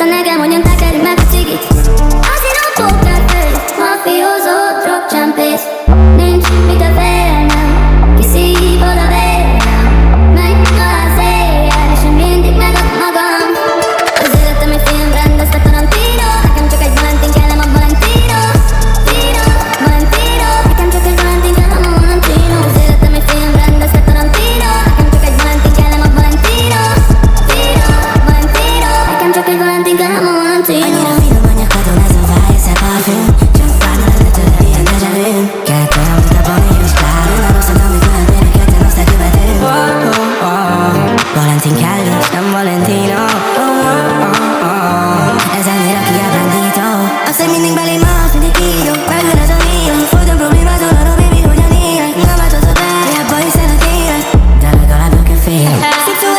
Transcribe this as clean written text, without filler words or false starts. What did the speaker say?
mondta nekem, hogy ön tekerj meg a cigit. Azért a poker face, mafioso, drogcsempész. Nincs mit a félnem, kiszívod a vérem. Megtalálsz éjjel, és én mindig megad magam. Az életem egy film, rendezte Tarantino. Nekem csak egy Valentin, kellem a Valentino. Tino, Valentino. Nekem csak egy Valentin, kellem a Valentino. Az életem egy film, rendezte Tarantino. Nekem csak egy Valentin, kellem a Valentino. Tino, Valentino. Nekem csak egy Valentin, kellem a Valentino. Annyira finom a nyakadon ez a váj, ez a parfüm. Csak párna előttől ilyen déjà vu. Kettő, amit a Bonnie és Clyde. Én elúszod, amit veled mérni, ketten aztán követünk. Valentin kell és nem Valentino. Ez ennyire kiábrándító. Azt, hogy mindig belém az,